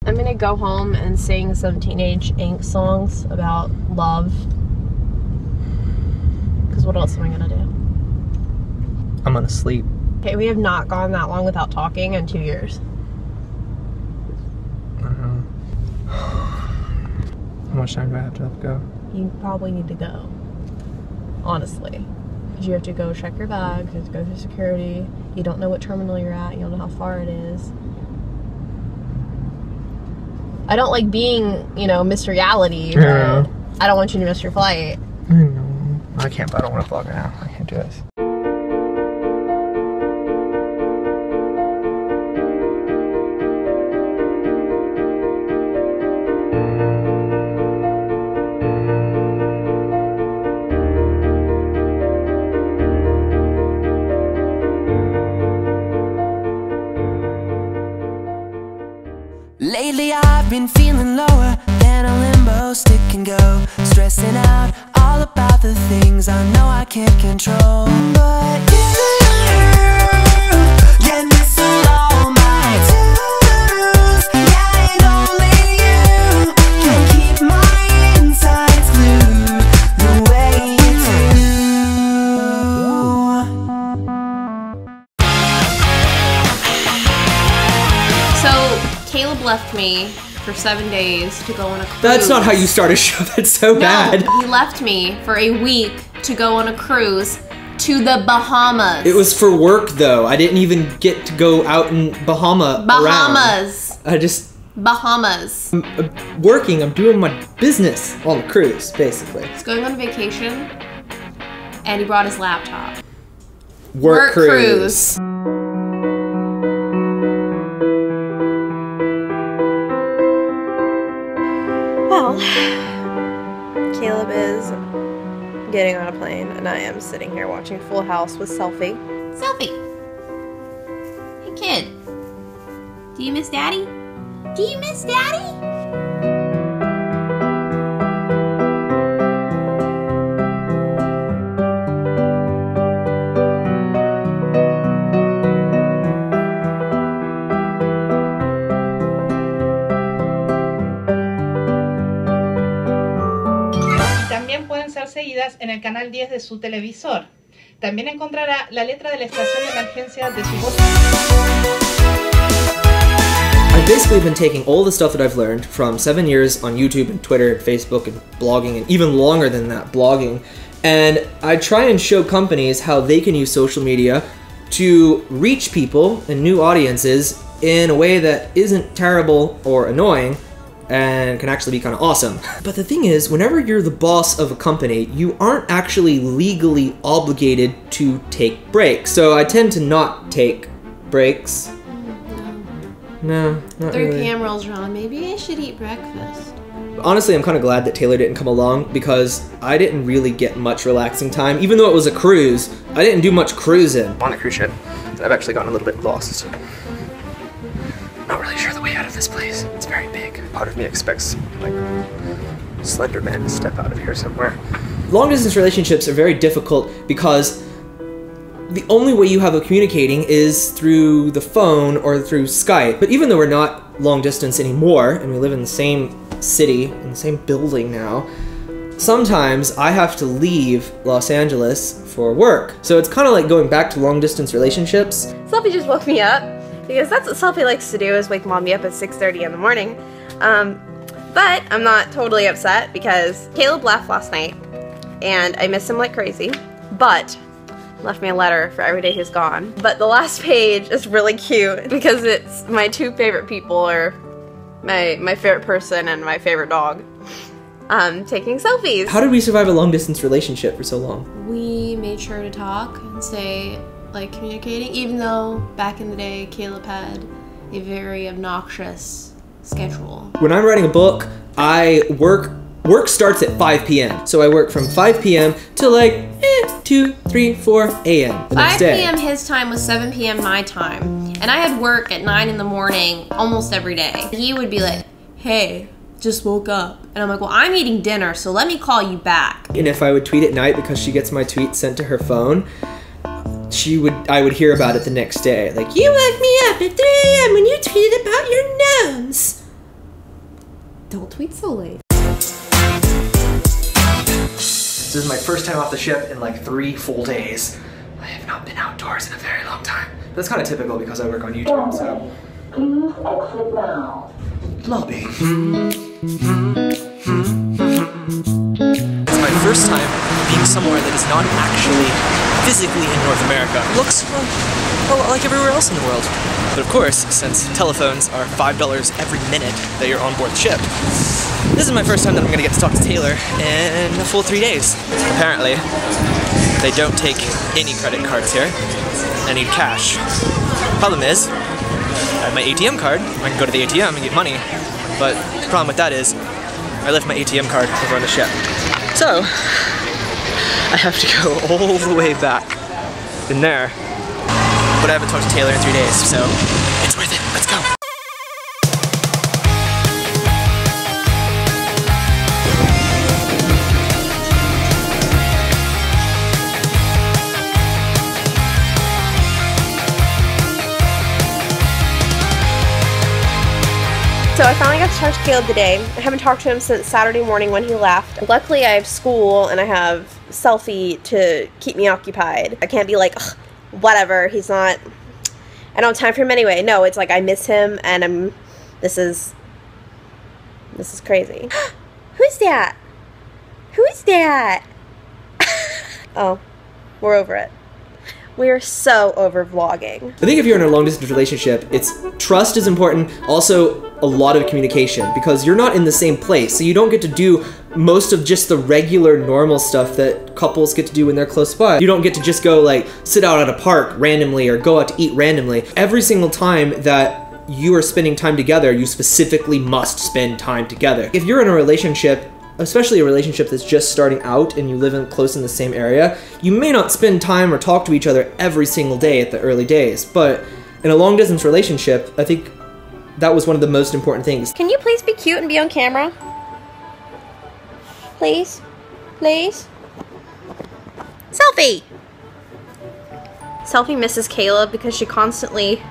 I'm gonna go home and sing some teenage angst songs about love. Because what else am I gonna do? I'm gonna sleep. Okay, we have not gone that long without talking in 2 years. I don't know. How much time do I have to go? You probably need to go. Honestly. Because you have to go check your bags, you have to go through security. You don't know what terminal you're at, you don't know how far it is. I don't like being, you know, Miss Reality, but Yeah. I don't want you to miss your flight. I know. I can't, I don't want to vlog right now. I can't do this. Lately I've been feeling lower than a limbo stick can go, stressing out all about the things I know I can't control. But you get me through all my twos. Yeah, and only you can keep my insides glued the way you do. So, Kaleb left me for 7 days to go on a cruise. That's not how you start a show. That's so bad. He left me for a week to go on a cruise to the Bahamas. It was for work though. I didn't even get to go out in Bahamas. I just... Bahamas. I'm working. I'm doing my business on the cruise, basically. He's going on vacation, and he brought his laptop. Work cruise. Well, Kaleb is getting on a plane, and I am sitting here watching Full House with Selfie. Selfie! Hey kid, do you miss Daddy? Do you miss Daddy? Seguidas en el canal 10 de su televisor. También encontrará la letra de la estación de emergencia de su voz. I've basically been taking all the stuff that I've learned from 7 years on YouTube and Twitter and Facebook and blogging, and even longer than that, blogging, and I try and show companies how they can use social media to reach people and new audiences in a way that isn't terrible or annoying, and can actually be kind of awesome. But the thing is, whenever you're the boss of a company, you aren't actually legally obligated to take breaks. So I tend to not take breaks. No, not 3 really. p.m. rolls around. Maybe I should eat breakfast. Honestly, I'm kind of glad that Taylor didn't come along because I didn't really get much relaxing time. Even though it was a cruise, I didn't do much cruising. On a cruise ship, I've actually gotten a little bit lost. Not really sure the way out of this place. It's very big. Part of me expects, like, Slender Man to step out of here somewhere. Long distance relationships are very difficult because the only way you have of communicating is through the phone or through Skype. But even though we're not long distance anymore, and we live in the same city, in the same building now, sometimes I have to leave Los Angeles for work. So it's kind of like going back to long distance relationships. Selfie just woke me up. Because that's what Selfie likes to do, is wake mommy up at 6:30 in the morning. But I'm not totally upset because Kaleb left last night and I miss him like crazy, but left me a letter for every day he's gone. But the last page is really cute because it's my 2 favorite people, or my favorite person and my favorite dog, taking selfies. How did we survive a long distance relationship for so long? We made sure to talk and stay communicating, even though back in the day Kaleb had a very obnoxious schedule. When I'm writing a book, work starts at 5 p.m. So I work from 5 p.m. to like 2, 3, 4 a.m. the next day. 5 p.m. his time was 7 p.m. my time, and I had work at 9 in the morning almost every day. He would be like, hey, just woke up. And I'm like, well, I'm eating dinner, so let me call you back. And if I would tweet at night because she gets my tweets sent to her phone, I would hear about it the next day. Like, you woke me up at 3 a.m. when you tweeted about your nose. Don't tweet so late. This is my first time off the ship in like 3 full days. I have not been outdoors in a very long time. That's kind of typical because I work on YouTube, so. Please exit now. Lobby. It's my first time being somewhere that is not actually physically in North America. It looks a lot like everywhere else in the world. But of course, since telephones are $5 every minute that you're on board the ship, this is my first time that I'm gonna get to talk to Taylor in a full 3 days. Apparently, they don't take any credit cards here. I need cash. Problem is, I have my ATM card. I can go to the ATM and get money. But the problem with that is, I left my ATM card over on the ship. So, I have to go all the way back in there. But I haven't talked to Taylor in 3 days, so it's worth it. Let's go. So I finally got to talk to Caleb today. I haven't talked to him since Saturday morning when he left. Luckily I have school and I have Selfie to keep me occupied. I can't be like, ugh, whatever, he's not, I don't have time for him anyway. No, it's like I miss him and this is crazy. Who's that? Who's that? Oh, we're over it. We're so over vlogging. I think if you're in a long distance relationship, trust is important, also a lot of communication, because you're not in the same place, so you don't get to do most of just the regular normal stuff that couples get to do when they're close by. You don't get to just go like sit out at a park randomly or go out to eat randomly. Every single time that you are spending time together, you specifically must spend time together. If you're in a relationship, especially a relationship that's just starting out and you live close in the same area, you may not spend time or talk to each other every single day at the early days, but in a long distance relationship, I think that was one of the most important things. Can you please be cute and be on camera? Please? Please? Selfie! Selfie misses Caleb because she constantly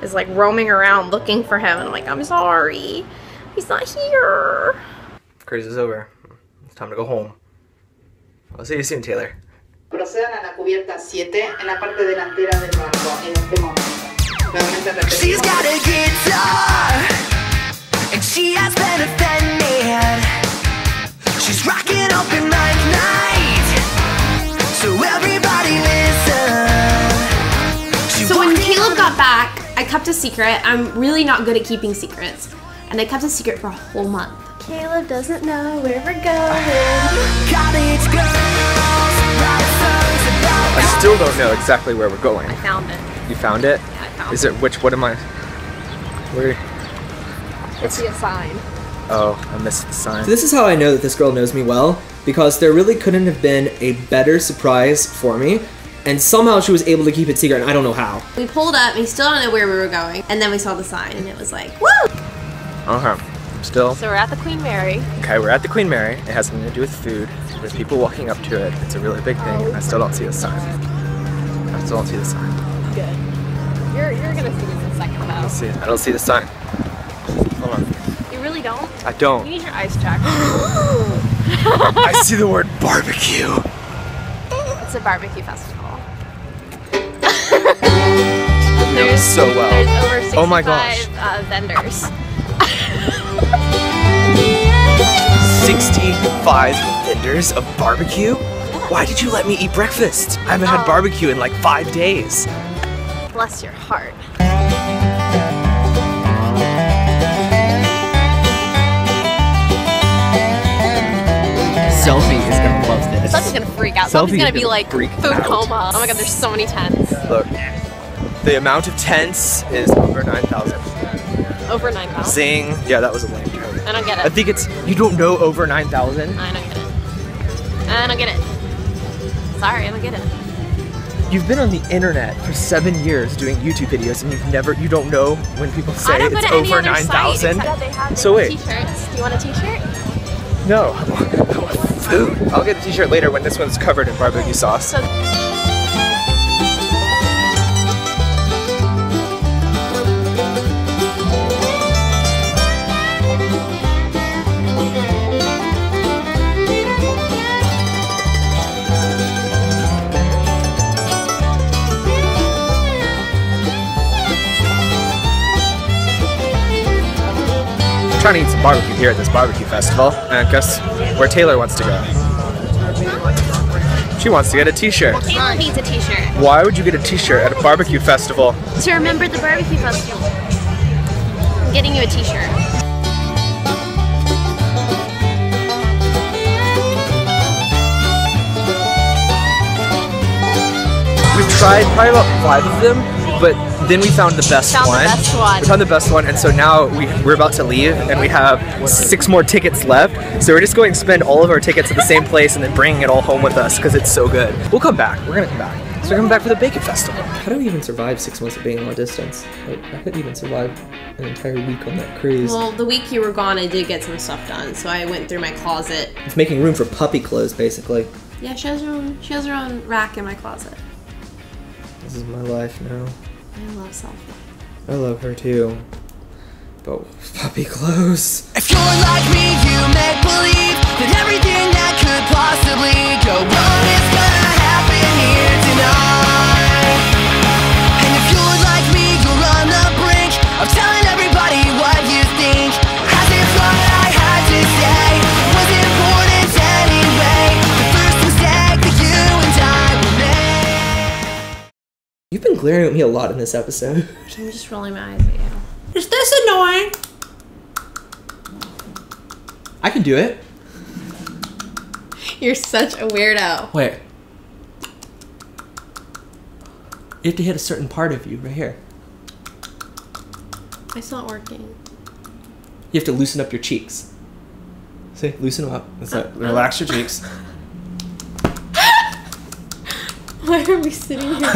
is like roaming around looking for him and I'm like, I'm sorry, he's not here. Cruise is over. It's time to go home. I'll see you soon, Taylor. Procedan a la cubierta 7 en la parte delantera del barco en este momento. She's got a guitar and she has been offended. She's rocking open mic night, so everybody listen. So when Caleb got back, I kept a secret. I'm really not good at keeping secrets. And I kept a secret for a whole month. Caleb doesn't know where we're going. College girls write songs about I still don't know exactly where we're going. I found it. You found it? Yeah, I found it. Is it what am I? Where? I see a sign. Oh, I missed the sign. So this is how I know that this girl knows me well, because there really couldn't have been a better surprise for me, and somehow she was able to keep it secret, and I don't know how. We pulled up, and we still don't know where we were going, and then we saw the sign, and it was like, woo! Okay, still. So we're at the Queen Mary. Okay, we're at the Queen Mary. It has something to do with food. There's people walking up to it. It's a really big thing, and I still don't see the sign. I still don't see the sign. Good. You're gonna see this in a second, though. I don't see the sign. Hold on. You really don't? I don't. You need your eyes checked. I see the word barbecue. It's a barbecue festival. There's so well. There's over 65 oh my gosh. Vendors. 65 vendors of barbecue? Why did you let me eat breakfast? I haven't had barbecue in like 5 days. Bless your heart. Selfie is gonna love this. Selfie's gonna freak out. Selfie's gonna be like food coma. Oh my god, there's so many tents. Look, the amount of tents is over 9,000. Over 9,000? Zing. Yeah, that was a lame joke. I don't get it. I think it's, you don't know over 9,000? I don't get it. I don't get it. Sorry, I don't get it. You've been on the internet for 7 years doing YouTube videos and you don't know when people say it's over 9,000? So wait. T-shirts. Do you want a t-shirt? No, I want food. I'll get a t-shirt later when this one's covered in barbecue sauce. So trying to eat some barbecue here at this barbecue festival, and guess where Taylor wants to go? She wants to get a t-shirt. Caleb needs a t-shirt. Why would you get a t-shirt at a barbecue festival? To remember the barbecue festival. I'm getting you a t-shirt. We've tried probably about 5 of them, but then we found the best one. We found the best one, and so now we're about to leave, and we have 6 more tickets left. So we're just going to spend all of our tickets at the same place and then bringing it all home with us because it's so good. We'll come back. We're gonna come back. So we're coming back for the Bacon Festival. How do we even survive 6 months of being long distance? Like, I couldn't even survive an entire week on that cruise. Well, the week you were gone, I did get some stuff done, so I went through my closet. It's making room for puppy clothes, basically. Yeah, she has her own rack in my closet. This is my life now. I love Selfie. I love her too. But puppy clothes. If you're like me, you make believe that everything that could possibly go wrong is gonna happen here tonight. And if you're like me, you're on the brink of telling everybody what you think, as if what I had to say was important anyway. The first mistake that you and I will make. You've been glaring at me a lot in this episode. I'm just rolling my eyes at you. Is this annoying? I can do it. You're such a weirdo. Wait. You have to hit a certain part of you, right here. It's not working. You have to loosen up your cheeks. See, loosen them up. That's it. Relax your cheeks. Why are we sitting here?